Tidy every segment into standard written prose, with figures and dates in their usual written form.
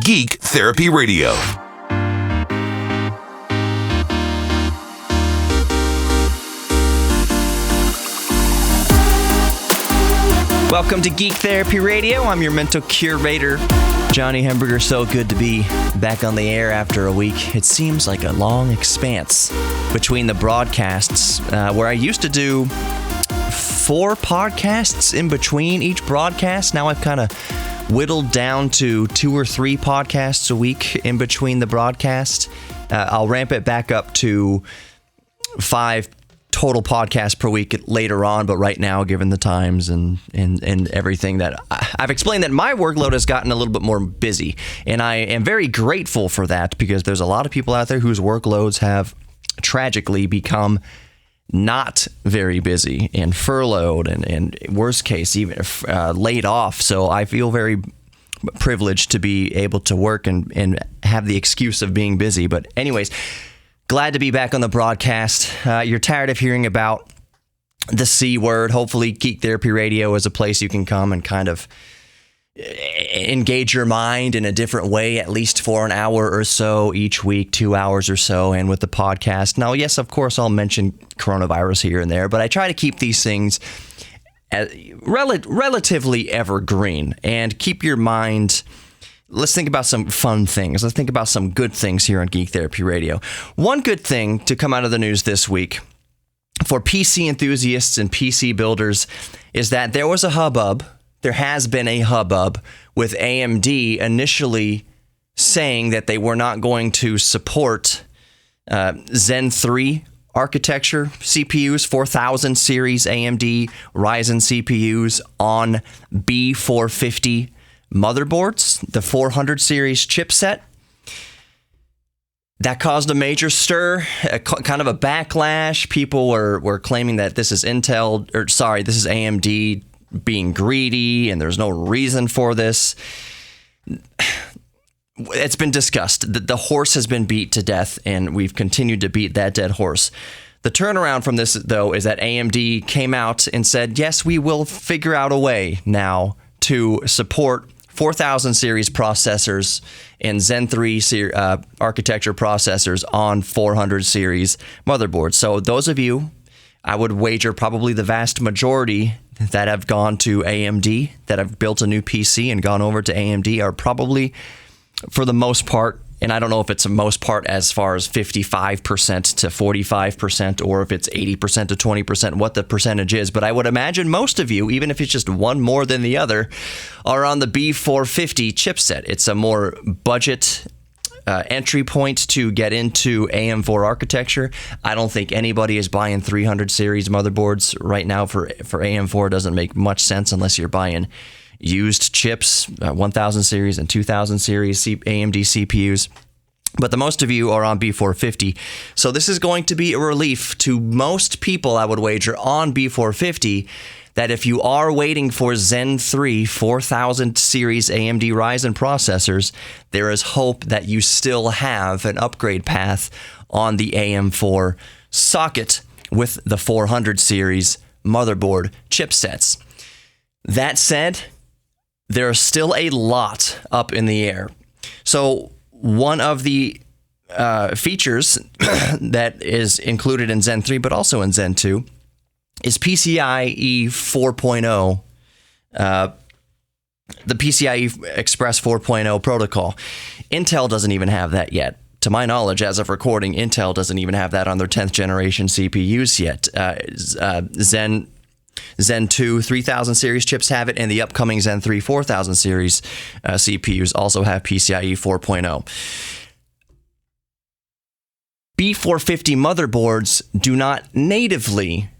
Geek Therapy Radio. Welcome to Geek Therapy Radio. I'm your mental curator, Johnny Hemberger. So good to be back on the air after a week. It seems like a long expanse between the broadcasts, where I used to do 4 podcasts in between each broadcast. Now I've kind of whittled down to 2 or 3 podcasts a week in between the broadcast. I'll ramp it back up to 5 total podcasts per week later on, but right now, given the times and everything that I've explained, that my workload has gotten a little bit more busy, and I am very grateful for that, because there's a lot of people out there whose workloads have tragically become not very busy and furloughed and worst case even laid off. So I feel very privileged to be able to work and have the excuse of being busy. But anyways, glad to be back on the broadcast. You're tired of hearing about the C word. Hopefully Geek Therapy Radio is a place you can come and kind of engage your mind in a different way, at least for an hour or so each week, 2 hours or so, and with the podcast. Now, yes, of course, I'll mention coronavirus here and there, but I try to keep these things relatively evergreen and keep your mind. Let's think about some fun things. Let's think about some good things here on Geek Therapy Radio. One good thing to come out of the news this week for PC enthusiasts and PC builders is that there was a hubbub. There has been a hubbub with AMD initially saying that they were not going to support Zen 3 architecture CPUs, 4000 series AMD Ryzen CPUs on B450 motherboards, the 400 series chipset. That caused a major stir, kind of a backlash. People were claiming that this is this is AMD being greedy and there's no reason for this. It's been discussed. The horse has been beat to death, and we've continued to beat that dead horse. The turnaround from this, though, is that AMD came out and said, yes, we will figure out a way now to support 4000 series processors and Zen 3 architecture processors on 400 series motherboards. So those of you, I would wager probably the vast majority that have gone to AMD, that have built a new PC and gone over to AMD, are probably, for the most part, and I don't know if it's the most part as far as 55% to 45%, or if it's 80% to 20%, what the percentage is. But I would imagine most of you, even if it's just one more than the other, are on the B450 chipset. It's a more budget entry point to get into AM4 architecture. I don't think anybody is buying 300 series motherboards right now for AM4. It doesn't make much sense unless you're buying used chips, 1000 series and 2000 series AMD CPUs. But the most of you are on B450. So this is going to be a relief to most people, I would wager, on B450, that if you are waiting for Zen 3 4000 series AMD Ryzen processors, there is hope that you still have an upgrade path on the AM4 socket with the 400 series motherboard chipsets. That said, there are still a lot up in the air. So one of the features that is included in Zen 3, but also in Zen 2, is PCIe 4.0, the PCIe Express 4.0 protocol. Intel doesn't even have that yet. To my knowledge, as of recording, Intel doesn't even have that on their 10th generation CPUs yet. Zen 2 3000 series chips have it, and the upcoming Zen 3 4000 series CPUs also have PCIe 4.0. B450 motherboards do not natively,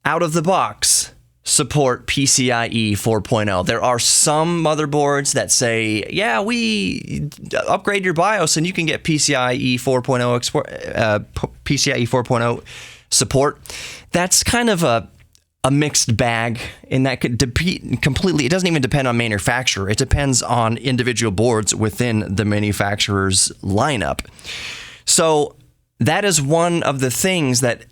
out of the box, support PCIe 4.0. There are some motherboards that say, yeah, we upgrade your BIOS and you can get PCIe 4.0 support. That's kind of a mixed bag, and that could completely, it doesn't even depend on manufacturer. It depends on individual boards within the manufacturer's lineup. So that is one of the things that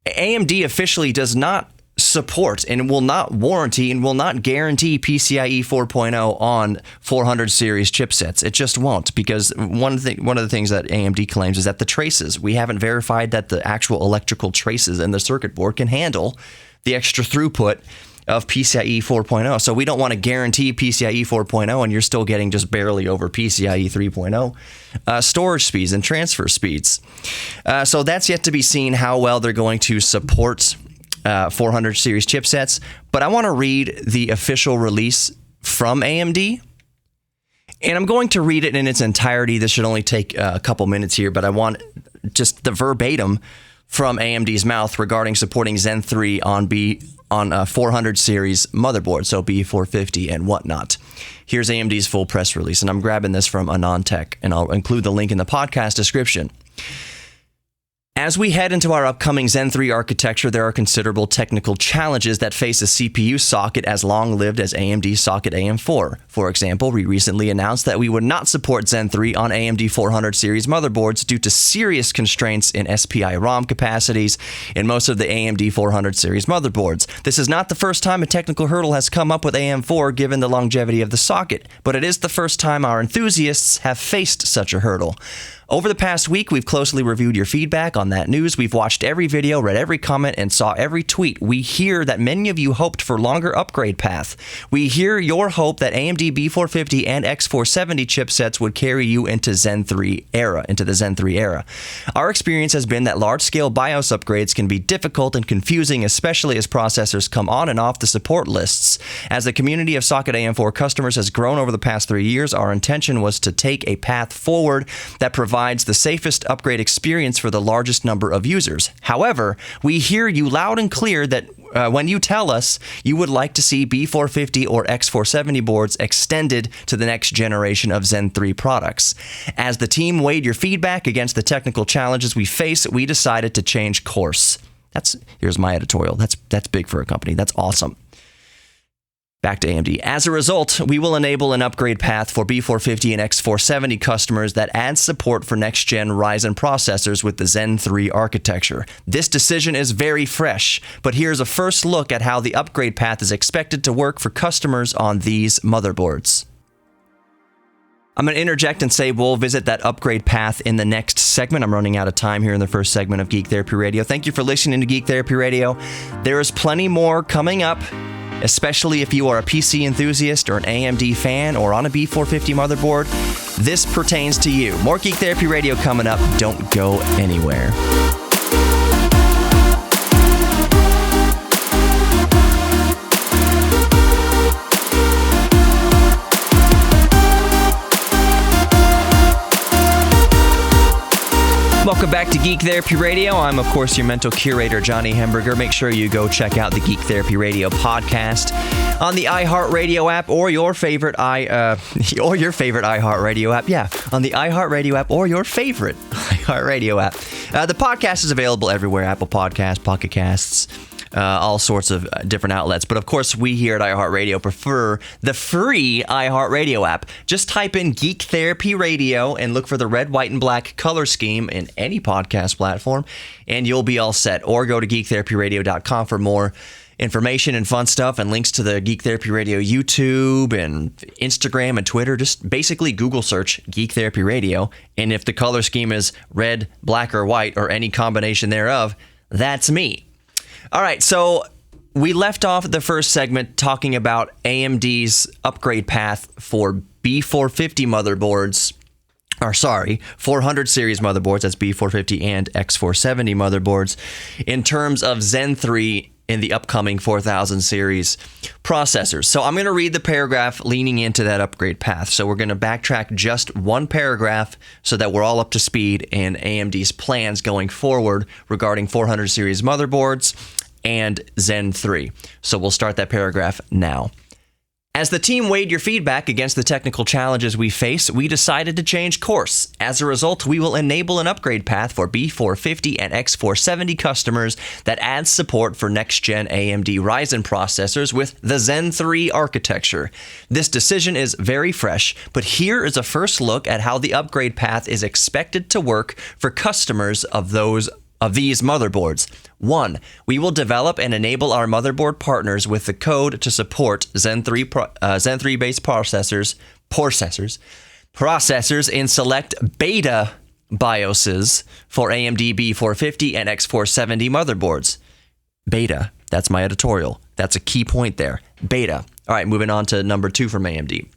AMD officially does not support and will not warranty and will not guarantee PCIe 4.0 on 400 series chipsets. It just won't, because one of the things that AMD claims is that the traces, we haven't verified that the actual electrical traces in the circuit board can handle the extra throughput of PCIe 4.0. So we don't want to guarantee PCIe 4.0 and you're still getting just barely over PCIe 3.0 storage speeds and transfer speeds. So that's yet to be seen how well they're going to support 400 series chipsets. But I want to read the official release from AMD. And I'm going to read it in its entirety. This should only take a couple minutes here, but I want just the verbatim from AMD's mouth regarding supporting Zen 3 on 400 series motherboard, so B450 and whatnot. Here's AMD's full press release, and I'm grabbing this from AnonTech, and I'll include the link in the podcast description. As we head into our upcoming Zen 3 architecture, there are considerable technical challenges that face a CPU socket as long-lived as AMD's socket AM4. For example, we recently announced that we would not support Zen 3 on AMD 400 series motherboards due to serious constraints in SPI ROM capacities in most of the AMD 400 series motherboards. This is not the first time a technical hurdle has come up with AM4 given the longevity of the socket, but it is the first time our enthusiasts have faced such a hurdle. Over the past week, we've closely reviewed your feedback on that news. We've watched every video, read every comment, and saw every tweet. We hear that many of you hoped for longer upgrade path. We hear your hope that AMD B450 and X470 chipsets would carry you into the Zen 3 era. Our experience has been that large-scale BIOS upgrades can be difficult and confusing, especially as processors come on and off the support lists. As the community of socket AM4 customers has grown over the past 3 years, our intention was to take a path forward that provides the safest upgrade experience for the largest number of users. However, we hear you loud and clear that when you tell us you would like to see B450 or X470 boards extended to the next generation of Zen 3 products. As the team weighed your feedback against the technical challenges we face, we decided to change course. Here's my editorial. That's big for a company. That's awesome. Back to AMD. As a result, we will enable an upgrade path for B450 and X470 customers that adds support for next-gen Ryzen processors with the Zen 3 architecture. This decision is very fresh, but here's a first look at how the upgrade path is expected to work for customers on these motherboards. I'm going to interject and say we'll visit that upgrade path in the next segment. I'm running out of time here in the first segment of Geek Therapy Radio. Thank you for listening to Geek Therapy Radio. There is plenty more coming up, especially if you are a PC enthusiast or an AMD fan or on a B450 motherboard. This pertains to you. More Geek Therapy Radio coming up. Don't go anywhere. Welcome back to Geek Therapy Radio. I'm, of course, your mental curator, Johnny Hemberger. Make sure you go check out the Geek Therapy Radio podcast on the iHeartRadio app or your favorite iHeartRadio app. Yeah, on the iHeartRadio app or your favorite iHeartRadio app. The podcast is available everywhere: Apple Podcasts, Pocket Casts, all sorts of different outlets. But of course, we here at iHeartRadio prefer the free iHeartRadio app. Just type in Geek Therapy Radio and look for the red, white, and black color scheme in any podcast platform, and you'll be all set. Or go to geektherapyradio.com for more information and fun stuff and links to the Geek Therapy Radio YouTube and Instagram and Twitter. Just basically Google search Geek Therapy Radio, and if the color scheme is red, black, or white, or any combination thereof, that's me. All right, so we left off the first segment talking about AMD's upgrade path for B450 motherboards, 400 series motherboards, that's B450 and X470 motherboards, in terms of Zen 3 in the upcoming 4000 series processors. So I'm going to read the paragraph leaning into that upgrade path. So we're going to backtrack just one paragraph so that we're all up to speed in AMD's plans going forward regarding 400 series motherboards and Zen 3. So we'll start that paragraph now. As the team weighed your feedback against the technical challenges we face, we decided to change course. As a result, we will enable an upgrade path for B450 and X470 customers that adds support for next-gen AMD Ryzen processors with the Zen 3 architecture. This decision is very fresh, but here is a first look at how the upgrade path is expected to work for customers of those of these motherboards. 1. We will develop and enable our motherboard partners with the code to support Zen 3 based processors in select beta BIOSes for AMD B450 and X470 motherboards. Beta. That's my editorial. That's a key point there. Beta. All right, moving on to number 2 from AMD.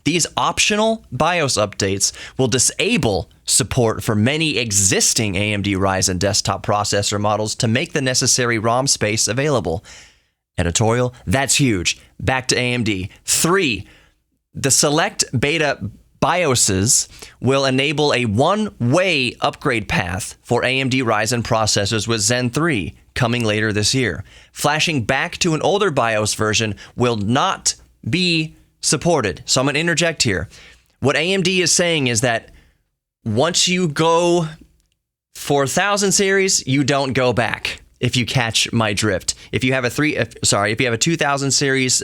These optional BIOS updates will disable support for many existing AMD Ryzen desktop processor models to make the necessary ROM space available. Editorial, that's huge. Back to AMD. 3, the select beta BIOSes will enable a one-way upgrade path for AMD Ryzen processors with Zen 3 coming later this year. Flashing back to an older BIOS version will not be supported. So I'm going to interject here. What AMD is saying is that once you go 4000 series, you don't go back, if you catch my drift. If you have a 2000 series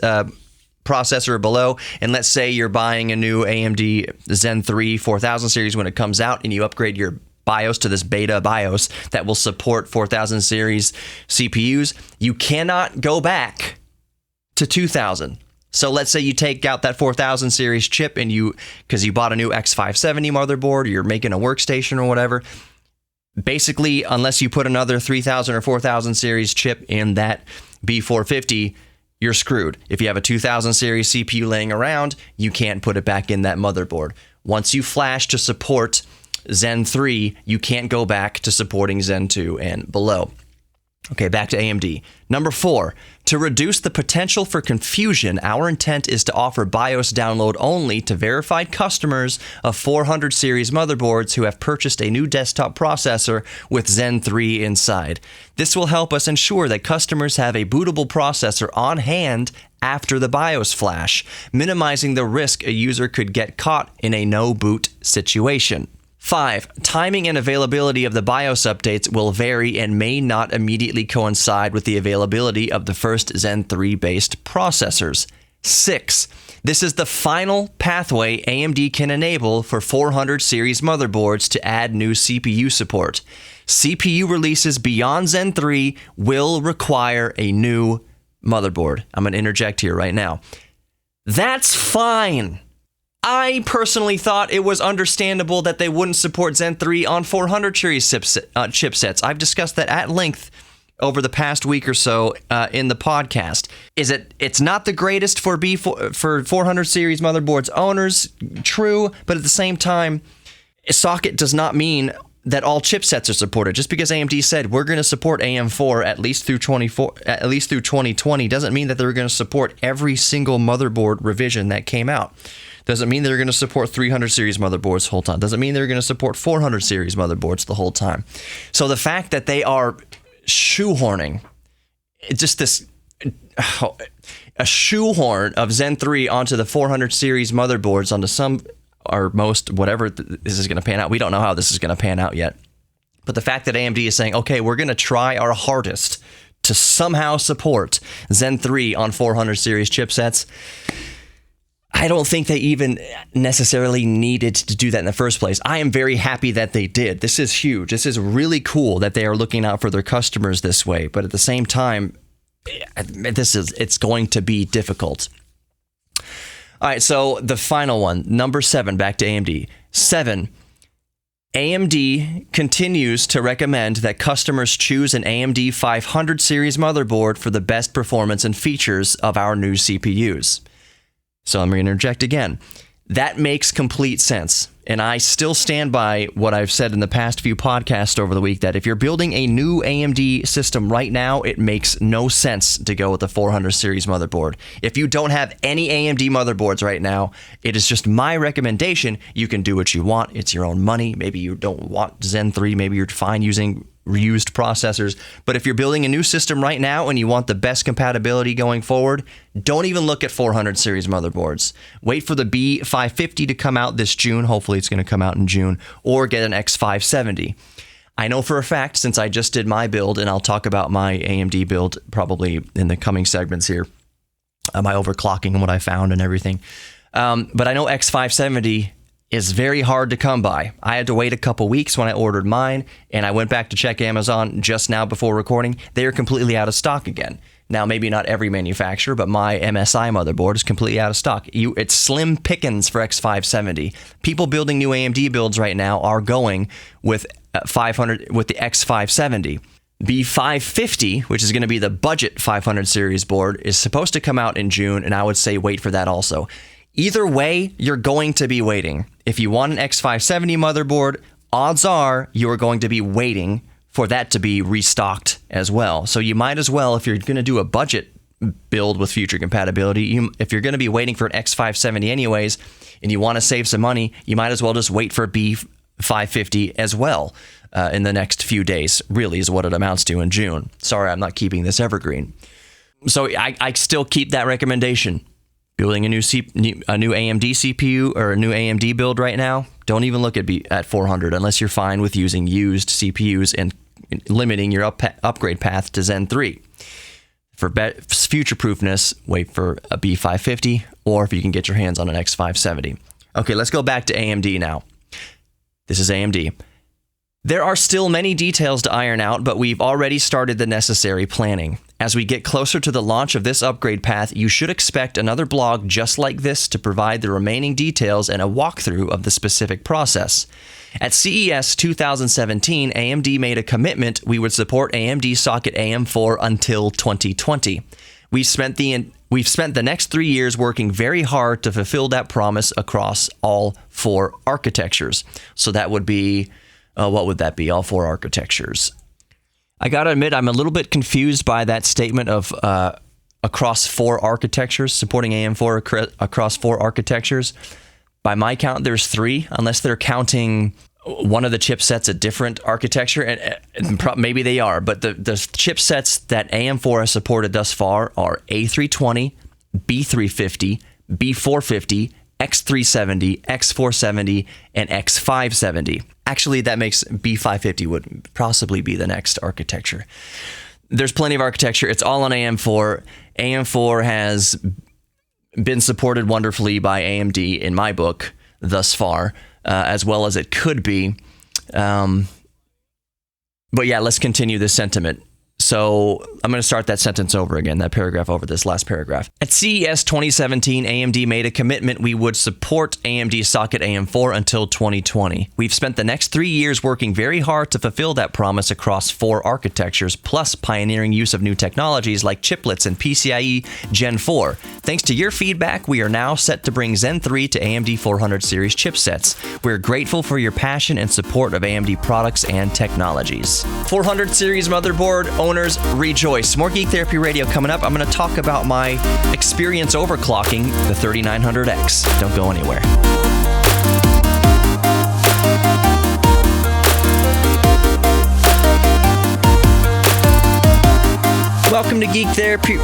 processor or below, and let's say you're buying a new AMD Zen 3 4000 series when it comes out, and you upgrade your BIOS to this beta BIOS that will support 4000 series CPUs, you cannot go back to 2000. So let's say you take out that 4000 series chip and because you bought a new X570 motherboard, or you're making a workstation or whatever, basically, unless you put another 3000 or 4000 series chip in that B450, you're screwed. If you have a 2000 series CPU laying around, you can't put it back in that motherboard. Once you flash to support Zen 3, you can't go back to supporting Zen 2 and below. Okay, back to AMD. Number 4, to reduce the potential for confusion, our intent is to offer BIOS download only to verified customers of 400 series motherboards who have purchased a new desktop processor with Zen 3 inside. This will help us ensure that customers have a bootable processor on hand after the BIOS flash, minimizing the risk a user could get caught in a no-boot situation. 5. Timing and availability of the BIOS updates will vary and may not immediately coincide with the availability of the first Zen 3-based processors. 6. This is the final pathway AMD can enable for 400 series motherboards to add new CPU support. CPU releases beyond Zen 3 will require a new motherboard. I'm going to interject here right now. That's fine. I personally thought it was understandable that they wouldn't support Zen 3 on 400 series chipsets. I've discussed that at length over the past week or so in the podcast. It's not the greatest for 400 series motherboards owners, true, but at the same time, socket does not mean that all chipsets are supported. Just because AMD said we're going to support AM4 at least through 2020 doesn't mean that they're going to support every single motherboard revision that came out. Doesn't mean they're going to support 300 series motherboards the whole time. Doesn't mean they're going to support 400 series motherboards the whole time. So the fact that they are shoehorning, a shoehorn of Zen 3 onto the 400 series motherboards onto some or most, whatever this is going to pan out. We don't know how this is going to pan out yet. But the fact that AMD is saying, okay, we're going to try our hardest to somehow support Zen 3 on 400 series chipsets, I don't think they even necessarily needed to do that in the first place. I am very happy that they did. This is huge. This is really cool that they are looking out for their customers this way. But at the same time, it's going to be difficult. All right, so the final one, number 7, back to AMD. 7, AMD continues to recommend that customers choose an AMD 500 series motherboard for the best performance and features of our new CPUs. So I'm going to interject again. That makes complete sense. And I still stand by what I've said in the past few podcasts over the week, that if you're building a new AMD system right now, it makes no sense to go with the 400 series motherboard. If you don't have any AMD motherboards right now, it is just my recommendation. You can do what you want. It's your own money. Maybe you don't want Zen 3. Maybe you're fine using reused processors. But if you're building a new system right now and you want the best compatibility going forward, don't even look at 400 series motherboards. Wait for the B550 to come out this June. Hopefully it's going to come out in June, or get an X570. I know for a fact, since I just did my build, and I'll talk about my AMD build probably in the coming segments here, my overclocking and what I found and everything. But I know X570 is very hard to come by. I had to wait a couple weeks when I ordered mine, and I went back to check Amazon just now before recording. They are completely out of stock again. Now, maybe not every manufacturer, but my MSI motherboard is completely out of stock. It's slim pickings for X570. People building new AMD builds right now are going with 500 with the X570. B550, which is going to be the budget 500 series board, is supposed to come out in June, and I would say wait for that also. Either way, you're going to be waiting. If you want an X570 motherboard, odds are you are going to be waiting for that to be restocked as well. So you might as well, if you're going to do a budget build with future compatibility, if you're going to be waiting for an X570 anyways, and you want to save some money, you might as well just wait for B550 as well in the next few days, really is what it amounts to in June. Sorry, I'm not keeping this evergreen. So I still keep that recommendation. Building a new AMD CPU or a new AMD build right now, don't even look at 400 unless you're fine with using used CPUs and limiting your upgrade path to Zen 3. For future-proofness, wait for a B550, or if you can get your hands on an X570. Okay, let's go back to AMD now. This is AMD. There are still many details to iron out, but we've already started the necessary planning. As we get closer to the launch of this upgrade path, you should expect another blog just like this to provide the remaining details and a walkthrough of the specific process. At CES 2017, AMD made a commitment we would support AMD socket AM4 until 2020. We've spent the next 3 years working very hard to fulfill that promise across all 4 architectures. So that would be, what would that be? All 4 architectures. I gotta admit, I'm a little bit confused by that statement of across 4 architectures, supporting AM4 across 4 architectures. By my count, there's 3, unless they're counting one of the chipsets a different architecture, and maybe they are, but the chipsets that AM4 has supported thus far are A320, B350, B450, X370, X470, and X570. Actually, that makes B550 would possibly be the next architecture. There's plenty of architecture. It's all on AM4. AM4 has been supported wonderfully by AMD in my book thus far, as well as it could be. But yeah, let's continue this sentiment. So I'm going to start that sentence over again, that paragraph over, this last paragraph. At CES 2017, AMD made a commitment we would support AMD socket AM4 until 2020. We've spent the next 3 years working very hard to fulfill that promise across 4 architectures, plus pioneering use of new technologies like chiplets and PCIe Gen 4. Thanks to your feedback, we are now set to bring Zen 3 to AMD 400 series chipsets. We're grateful for your passion and support of AMD products and technologies. 400 series motherboard owners, rejoice. More Geek Therapy Radio coming up. I'm going to talk about my experience overclocking the 3900X. Don't go anywhere. Welcome to Geek Therapy.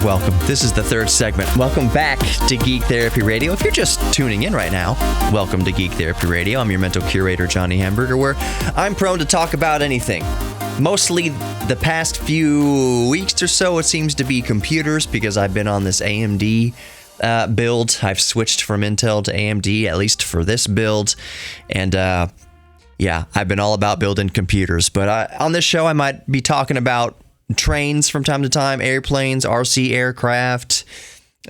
Welcome. This is the 3rd segment. Welcome back to Geek Therapy Radio. If you're just tuning in right now, welcome to Geek Therapy Radio. I'm your mental curator, Johnny Hamburger, where I'm prone to talk about anything. Mostly the past few weeks or so, it seems to be computers because I've been on this AMD build. I've switched from Intel to AMD, at least for this build. And yeah, I've been all about building computers. But on this show, I might be talking about trains from time to time, airplanes, RC aircraft,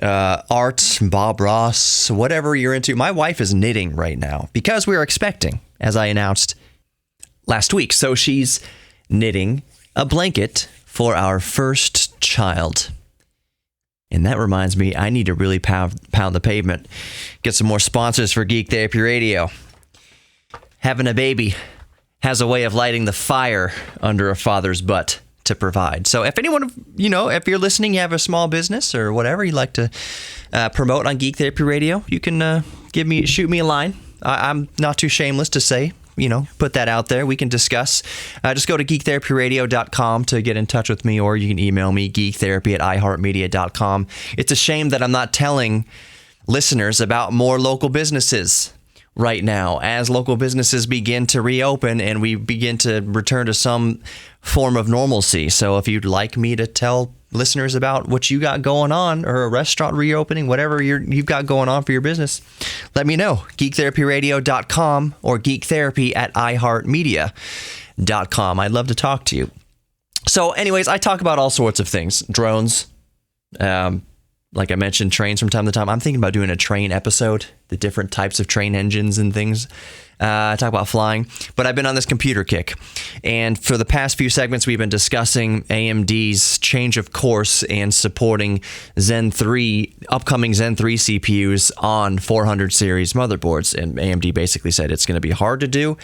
art, Bob Ross, whatever you're into. My wife is knitting right now because we're expecting, as I announced last week. So she's knitting a blanket for our first child. And that reminds me, I need to really pound the pavement, get some more sponsors for Geek Therapy Radio. Having a baby has a way of lighting the fire under a father's butt to provide. So if anyone, if you're listening, you have a small business or whatever you'd like to promote on Geek Therapy Radio, you can shoot me a line. I'm not too shameless to say, put that out there. We can discuss. Just go to geektherapyradio.com to get in touch with me, or you can email me, geektherapy@iheartmedia.com. It's a shame that I'm not telling listeners about more local businesses. right now as local businesses begin to reopen and we begin to return to some form of normalcy. So if you'd like me to tell listeners about what you got going on, or a restaurant reopening, whatever you've got going on for your business, let me know. geektherapyradio.com or geektherapy@iheartmedia.com. I'd love to talk to you. So anyways, I talk about all sorts of things. Drones, like I mentioned, trains from time to time. I'm thinking about doing a train episode, the different types of train engines and things. I talk about flying, but I've been on this computer kick. And for the past few segments, we've been discussing AMD's change of course and supporting upcoming Zen 3 CPUs on 400 series motherboards. And AMD basically said it's going to be hard to do.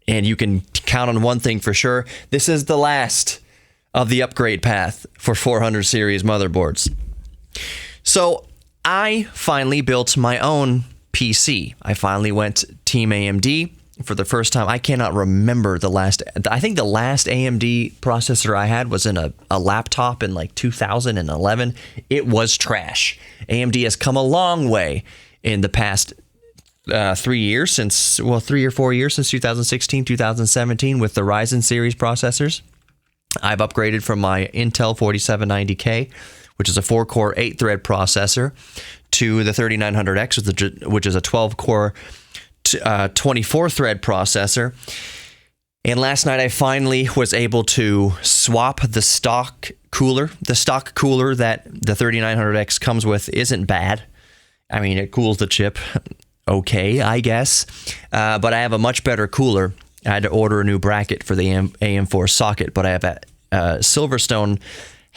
And you can count on one thing for sure. This is the last of the upgrade path for 400 series motherboards. So I finally built my own PC. I finally went Team AMD for the first time. I cannot remember I think the last AMD processor I had was in a laptop in like 2011. It was trash. AMD has come a long way in the past 3 or 4 years since 2016, 2017 with the Ryzen series processors. I've upgraded from my Intel 4790K, which is a 4-core, 8-thread processor, to the 3900X, which is a 12-core, 24-thread processor. And last night I finally was able to swap the stock cooler. The stock cooler that the 3900X comes with isn't bad. I mean, it cools the chip okay, I guess. But I have a much better cooler. I had to order a new bracket for the AM4 socket, but I have a Silverstone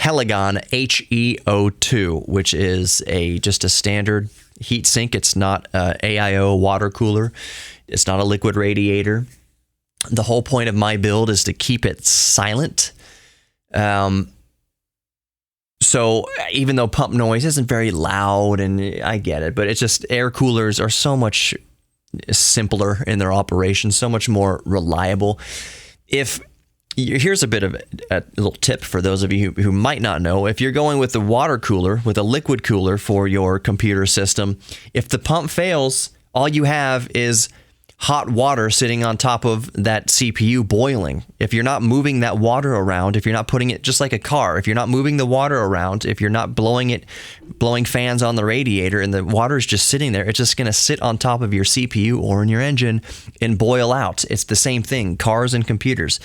Heligon HEO2, which is just a standard heat sink. It's not a AIO water cooler. It's not a liquid radiator. The whole point of my build is to keep it silent. So even though pump noise isn't very loud, and I get it, but it's just air coolers are so much simpler in their operation, so much more reliable. Here's a bit of a little tip for those of you who might not know. If you're going with the water cooler, with a liquid cooler for your computer system, if the pump fails, all you have is hot water sitting on top of that CPU boiling. If you're not moving that water around, if you're not putting it just like a car, if you're not moving the water around, if you're not blowing fans on the radiator and the water is just sitting there, it's just going to sit on top of your CPU or in your engine and boil out. It's the same thing, cars and computers.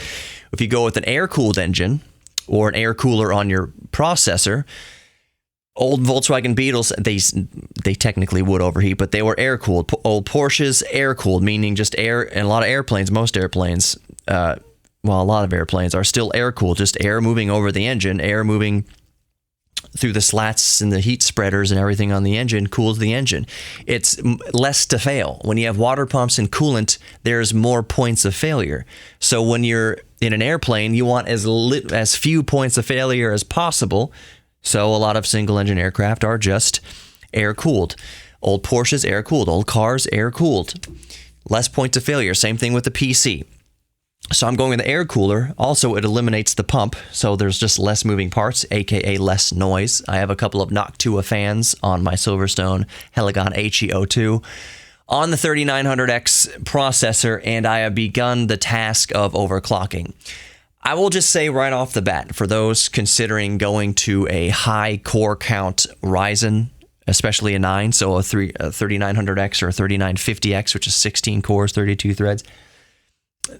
If you go with an air-cooled engine or an air cooler on your processor, old Volkswagen Beetles, they technically would overheat, but they were air-cooled. Old Porsches, air-cooled, meaning just air, and a lot of airplanes, most airplanes, a lot of airplanes are still air-cooled, just air moving over the engine, air moving through the slats and the heat spreaders and everything on the engine cools the engine. It's less to fail. When you have water pumps and coolant, there's more points of failure. So when you're in an airplane, you want as few points of failure as possible. So a lot of single-engine aircraft are just air-cooled. Old Porsches, air-cooled. Old cars, air-cooled. Less points of failure. Same thing with the PC. So I'm going with the air cooler. Also, it eliminates the pump, so there's just less moving parts, aka less noise. I have a couple of Noctua fans on my Silverstone Heligon HEO2 on the 3900X processor, and I have begun the task of overclocking. I will just say right off the bat, for those considering going to a high core count Ryzen, especially a 9, so a 3900X or a 3950X, which is 16 cores, 32 threads,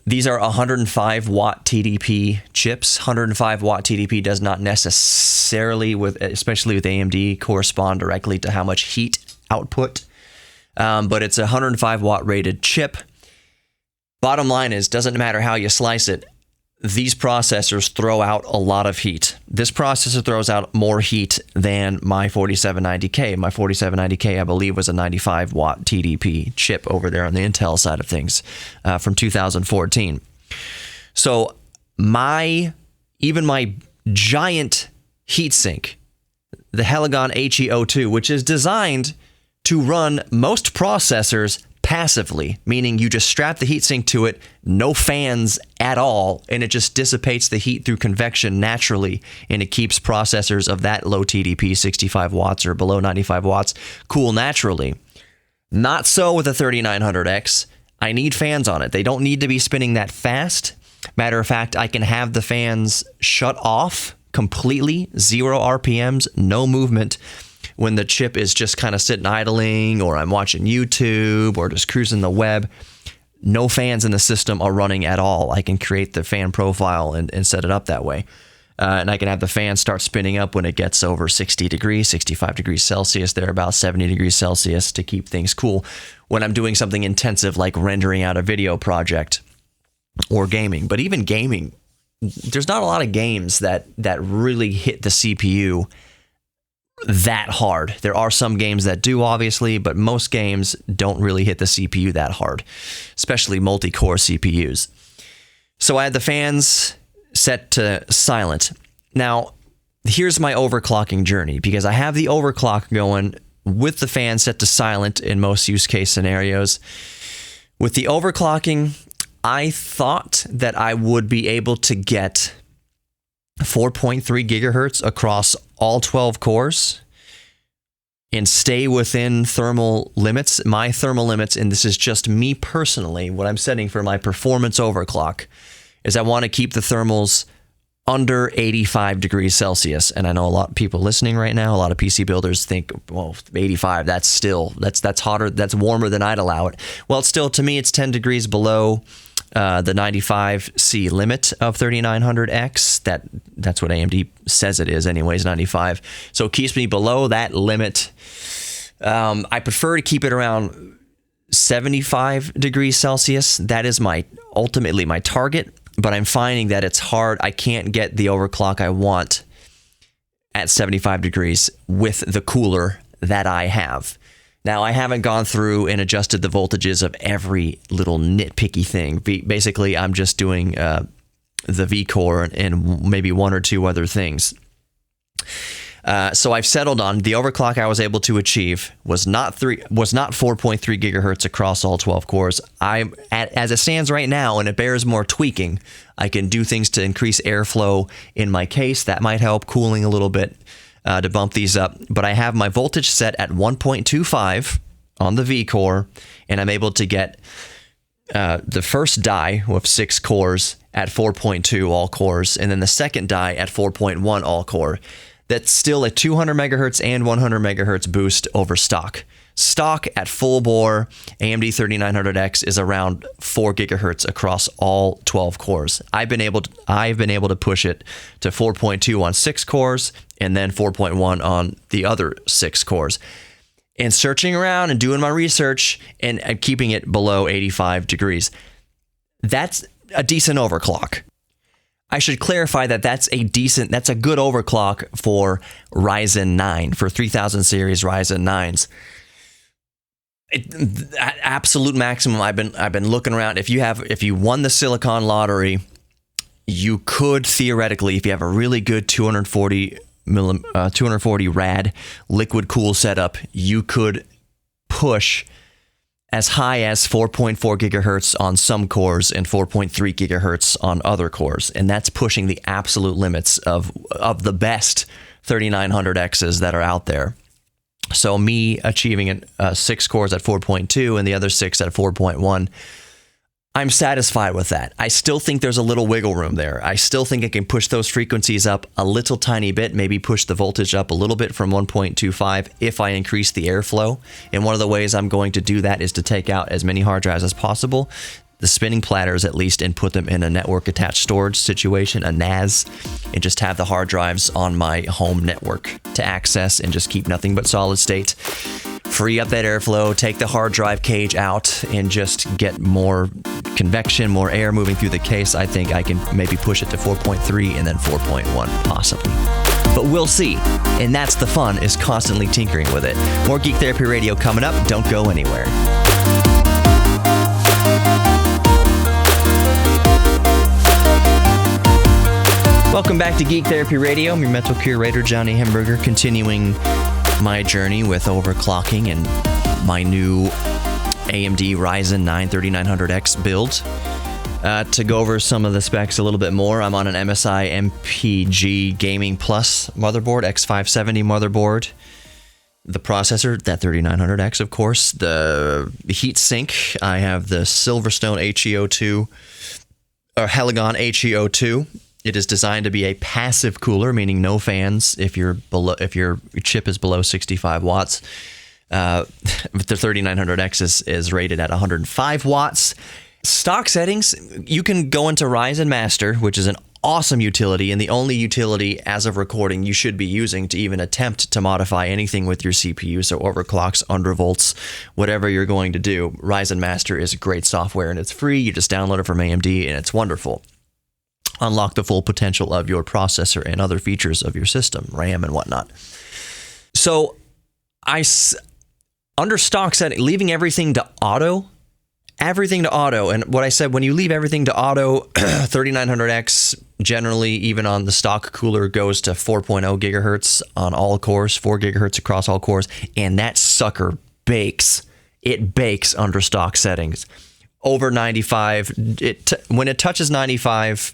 these are 105 watt TDP chips. 105 watt TDP does not necessarily, especially with AMD, correspond directly to how much heat output, but it's a 105 watt rated chip. Bottom line is, doesn't matter how you slice it, these processors throw out a lot of heat. This processor throws out more heat than my 4790K. My 4790K, I believe, was a 95 watt TDP chip over there on the Intel side of things from 2014. So even my giant heatsink, the Heligon HEO2, which is designed to run most processors passively, meaning you just strap the heatsink to it, no fans at all, and it just dissipates the heat through convection naturally, and it keeps processors of that low TDP, 65 watts or below 95 watts, cool naturally. Not so with the 3900X. I need fans on it. They don't need to be spinning that fast. Matter of fact, I can have the fans shut off completely, 0 RPMs, no movement, when the chip is just kind of sitting idling, or I'm watching YouTube or just cruising the web. No fans in the system are running at all. I can create the fan profile and set it up that way. And I can have the fan start spinning up when it gets over 60 degrees, 65 degrees Celsius. They're about 70 degrees Celsius to keep things cool when I'm doing something intensive like rendering out a video project or gaming. But even gaming, there's not a lot of games that really hit the CPU that hard. There are some games that do, obviously, but most games don't really hit the CPU that hard, especially multi-core CPUs. So I had the fans set to silent. Now, here's my overclocking journey, because I have the overclock going with the fan set to silent in most use case scenarios. With the overclocking, I thought that I would be able to get 4.3 gigahertz across all 12 cores and stay within thermal limits. My thermal limits, and this is just me personally, what I'm setting for my performance overclock, is I want to keep the thermals under 85 degrees Celsius. And I know a lot of people listening right now, a lot of PC builders think, well, 85, that's hotter, that's warmer than I'd allow it. Well, it's still, to me, it's 10 degrees below the 95C limit of 3900X. That's what AMD says it is anyways, 95. So it keeps me below that limit. I prefer to keep it around 75 degrees Celsius. That is ultimately my target, but I'm finding that it's hard. I can't get the overclock I want at 75 degrees with the cooler that I have. Now, I haven't gone through and adjusted the voltages of every little nitpicky thing. Basically, I'm just doing the V-core and maybe one or two other things. So I've settled on the overclock I was able to achieve was not 4.3 gigahertz across all 12 cores. As it stands right now, and it bears more tweaking, I can do things to increase airflow in my case. That might help cooling a little bit to bump these up. But I have my voltage set at 1.25 on the V-core, and I'm able to get the first die with 6 cores at 4.2 all cores, and then the second die at 4.1 all core. That's still a 200 megahertz and 100 megahertz boost over stock. Stock at full bore AMD 3900X is around 4 gigahertz across all 12 cores. I've been able to push it to 4.2 on 6 cores and then 4.1 on the other 6 cores. And searching around and doing my research and keeping it below 85 degrees. That's a decent overclock. I should clarify that that's a good overclock for Ryzen 9, for 3000 series Ryzen 9s. Absolute maximum. I've been looking around. If you won the Silicon lottery, you could theoretically, if you have a really good 240 rad liquid cool setup, you could push as high as 4.4 gigahertz on some cores and 4.3 gigahertz on other cores. And that's pushing the absolute limits of the best 3900Xs that are out there. So me achieving 6 cores at 4.2 and the other 6 at 4.1, I'm satisfied with that. I still think there's a little wiggle room there. I still think I can push those frequencies up a little tiny bit, maybe push the voltage up a little bit from 1.25 if I increase the airflow. And one of the ways I'm going to do that is to take out as many hard drives as possible, the spinning platters at least, and put them in a network attached storage situation, a NAS, and just have the hard drives on my home network to access and just keep nothing but solid state. Free up that airflow, take the hard drive cage out, and just get more convection, more air moving through the case. I think I can maybe push it to 4.3 and then 4.1, possibly. But we'll see. And that's the fun, is constantly tinkering with it. More Geek Therapy Radio coming up. Don't go anywhere. Welcome back to Geek Therapy Radio. I'm your mental curator, Johnny Hemberger, continuing my journey with overclocking and my new AMD Ryzen 9 3900X build. To go over some of the specs a little bit more, I'm on an MSI MPG Gaming Plus motherboard, X570 motherboard. the processor, that 3900X, of course. The heat sink, I have the Silverstone HEO2 or Heligon HEO2. It is designed to be a passive cooler, meaning no fans if your chip is below 65 watts. The 3900X is rated at 105 watts. Stock settings, you can go into Ryzen Master, which is an awesome utility, and the only utility as of recording you should be using to even attempt to modify anything with your CPU, so overclocks, undervolts, whatever you're going to do. Ryzen Master is great software, and it's free. You just download it from AMD, and it's wonderful. Unlock the full potential of your processor and other features of your system, RAM and whatnot. So, under stock setting, leaving everything to auto, and what I said, when you leave everything to auto, 3900X generally, even on the stock cooler, goes to 4.0 gigahertz on all cores, 4 gigahertz across all cores, and that sucker bakes. It bakes under stock settings. Over 95, when it touches 95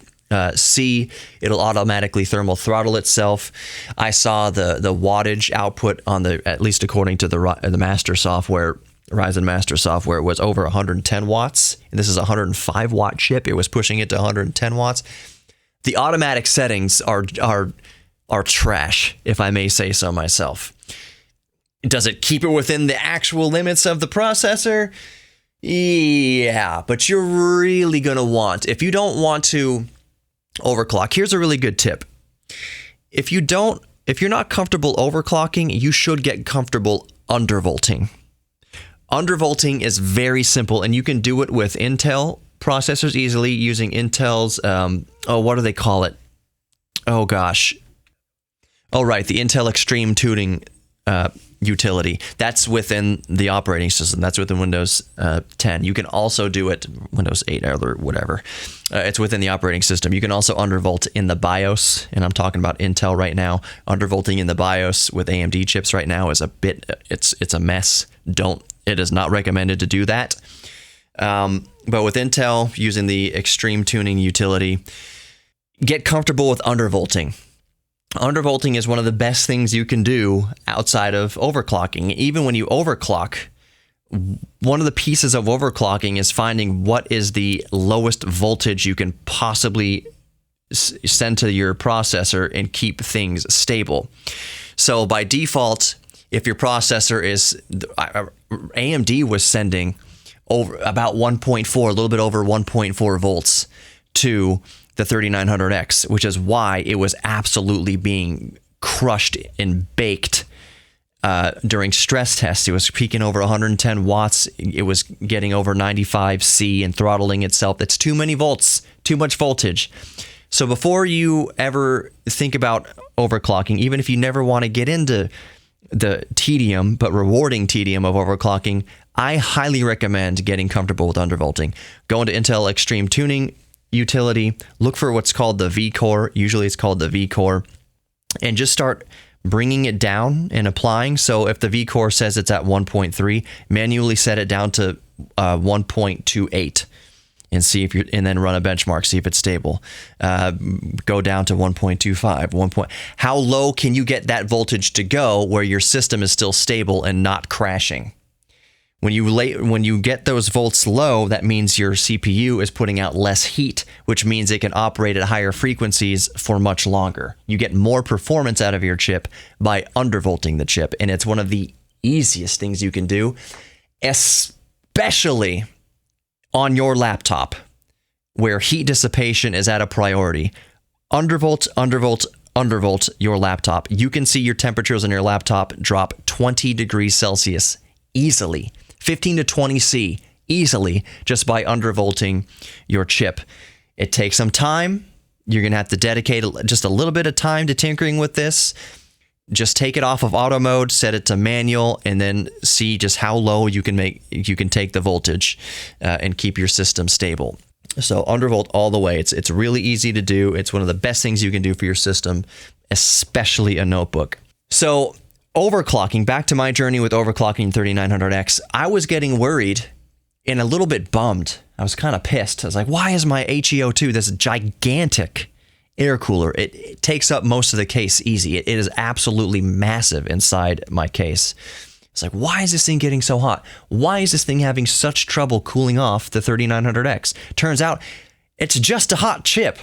C, it'll automatically thermal throttle itself. I saw the wattage output on at least according to the master software, Ryzen Master software, was over 110 watts. And this is a 105 watt chip. It was pushing it to 110 watts. The automatic settings are trash, if I may say so myself. Does it keep it within the actual limits of the processor? Yeah, but you're really going to want, if you don't want to overclock, here's a really good tip. If you're not comfortable overclocking, you should get comfortable undervolting. Undervolting is very simple, and you can do it with Intel processors easily using Intel's, what do they call it? Oh gosh. Oh right, the Intel Extreme Tuning utility. That's within the operating system. That's within Windows 10. You can also do it, Windows 8 or whatever. It's within the operating system. You can also undervolt in the BIOS, and I'm talking about Intel right now. Undervolting in the BIOS with AMD chips right now is it's a mess. It is not recommended to do that. But with Intel, using the Extreme Tuning utility, get comfortable with undervolting. Undervolting is one of the best things you can do outside of overclocking. Even when you overclock, one of the pieces of overclocking is finding what is the lowest voltage you can possibly send to your processor and keep things stable. So by default, if your processor is, AMD was sending over about 1.4, a little bit over 1.4 volts to the 3900X, which is why it was absolutely being crushed and baked during stress tests. It was peaking over 110 watts. It was getting over 95 C and throttling itself. That's too many volts, too much voltage. So before you ever think about overclocking, even if you never want to get into the tedium, but rewarding tedium of overclocking, I highly recommend getting comfortable with undervolting. Go into Intel Extreme Tuning utility, look for what's called the V-core. Usually it's called the V-core, and just start bringing it down and applying. So if the V-core says it's at 1.3, manually set it down to 1.28 and see if and then run a benchmark, see if it's stable. Go down to 1.25. How low can you get that voltage to go where your system is still stable and not crashing? When you get those volts low, that means your CPU is putting out less heat, which means it can operate at higher frequencies for much longer. You get more performance out of your chip by undervolting the chip, and it's one of the easiest things you can do, especially on your laptop, where heat dissipation is at a priority. Undervolt your laptop. You can see your temperatures on your laptop drop 20 degrees Celsius easily. 15 to 20 C easily just by undervolting your chip. It takes some time. You're going to have to dedicate just a little bit of time to tinkering with this. Just take it off of auto mode, set it to manual, and then see just how low you can take the voltage and keep your system stable. So undervolt all the way. It's really easy to do. It's one of the best things you can do for your system, especially a notebook. So overclocking, back to my journey with overclocking 3900X, I was getting worried and a little bit bummed. I was kind of pissed. I was like, why is my HEO2, this gigantic air cooler. It takes up most of the case easy. It is absolutely massive inside my case. It's like, why is this thing getting so hot? Why is this thing having such trouble cooling off the 3900X? Turns out it's just a hot chip.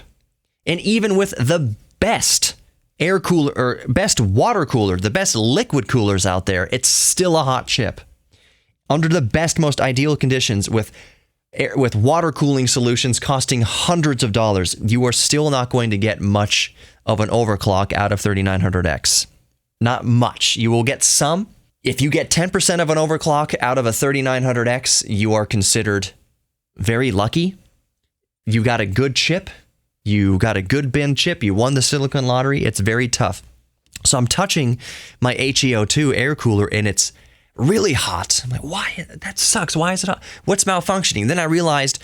And even with the best air cooler or best water cooler, the best liquid coolers out there, it's still a hot chip. Under the best, most ideal conditions with water cooling solutions costing hundreds of dollars, you are still not going to get much of an overclock out of 3900X. Not much. You will get some. If you get 10% of an overclock out of a 3900X, you are considered very lucky. You got a good chip. You got a good bin chip. You won the silicon lottery. It's very tough. So I'm touching my HEO2 air cooler and it's really hot. I'm like, why? That sucks. Why is it hot? What's malfunctioning? Then I realized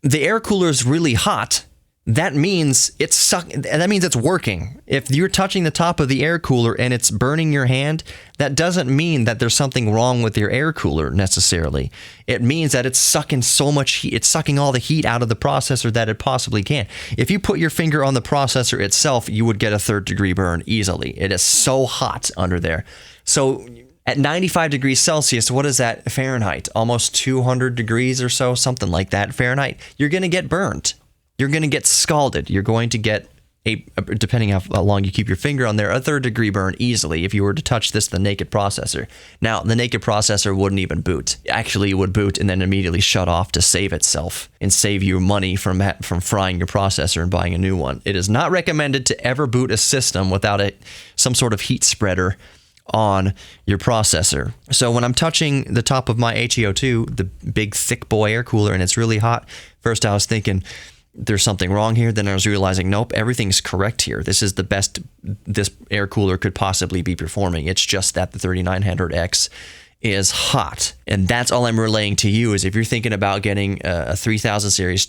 the air cooler is really hot. That means that means it's working. If you're touching the top of the air cooler and it's burning your hand, that doesn't mean that there's something wrong with your air cooler necessarily. It means that it's sucking so much heat. It's sucking all the heat out of the processor that it possibly can. If you put your finger on the processor itself, you would get a 3rd degree burn easily. It is so hot under there. So at 95 degrees Celsius, what is that Fahrenheit? Almost 200 degrees or so, something like that Fahrenheit. You're going to get burned. You're going to get scalded. You're going to get, depending how long you keep your finger on there, a 3rd degree burn easily if you were to touch the naked processor. Now, the naked processor wouldn't even boot. Actually, it would boot and then immediately shut off to save itself and save you money from frying your processor and buying a new one. It is not recommended to ever boot a system without some sort of heat spreader on your processor. So when I'm touching the top of my HEO2, the big thick boy air cooler, and it's really hot, first I was thinking, there's something wrong here. Then I was realizing, nope, everything's correct here. This is the best this air cooler could possibly be performing. It's just that the 3900X is hot. And that's all I'm relaying to you is if you're thinking about getting a 3000 series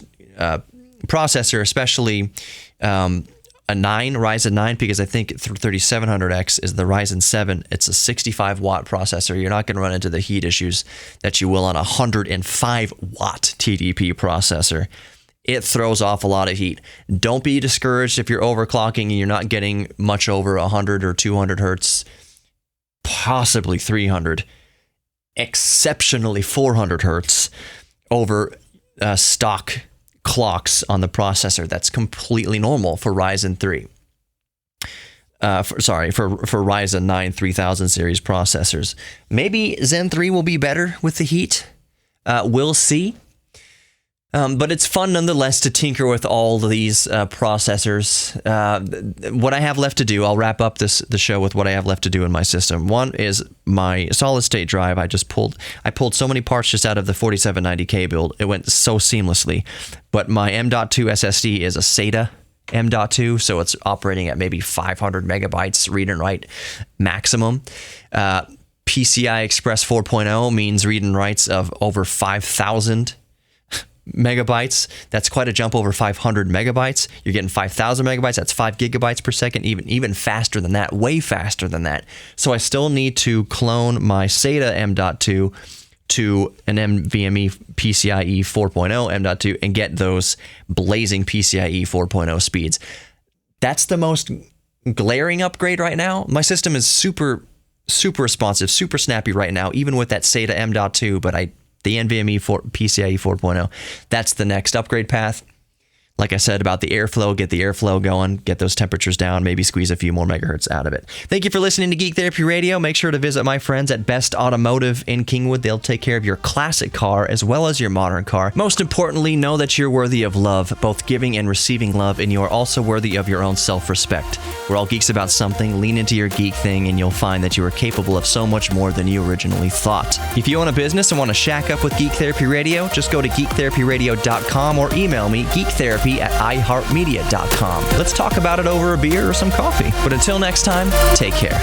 processor, especially a Ryzen 9, because I think 3700X is the Ryzen 7. It's a 65 watt processor. You're not going to run into the heat issues that you will on a 105 watt TDP processor. It throws off a lot of heat. Don't be discouraged if you're overclocking and you're not getting much over 100 or 200 hertz, possibly 300, exceptionally 400 hertz over stock clocks on the processor. That's completely normal for Ryzen 3. For Ryzen 9 3000 series processors. Maybe Zen 3 will be better with the heat. We'll see. But it's fun nonetheless to tinker with all these processors. What I have left to do, I'll wrap up the show with what I have left to do in my system. One is my solid state drive. I pulled so many parts just out of the 4790K build. It went so seamlessly. But my M.2 SSD is a SATA M.2, so it's operating at maybe 500 megabytes read and write maximum. PCI Express 4.0 means read and writes of over 5,000 megabytes. That's quite a jump over 500 megabytes. You're getting 5,000 megabytes. That's 5 gigabytes per second, even faster than that, way faster than that. So I still need to clone my SATA M.2 to an NVMe PCIe 4.0 M.2 and get those blazing PCIe 4.0 speeds. That's the most glaring upgrade right now. My system is super responsive, super snappy right now, even with that SATA M.2, but the NVMe PCIe 4.0, that's the next upgrade path. Like I said about the airflow, get the airflow going, get those temperatures down, maybe squeeze a few more megahertz out of it. Thank you for listening to Geek Therapy Radio. Make sure to visit my friends at Best Automotive in Kingwood. They'll take care of your classic car as well as your modern car. Most importantly, know that you're worthy of love, both giving and receiving love, and you are also worthy of your own self-respect. We're all geeks about something. Lean into your geek thing, and you'll find that you are capable of so much more than you originally thought. If you own a business and want to shack up with Geek Therapy Radio, just go to geektherapyradio.com or email me, geektherapy@iheartmedia.com. Let's talk about it over a beer or some coffee. But until next time, take care.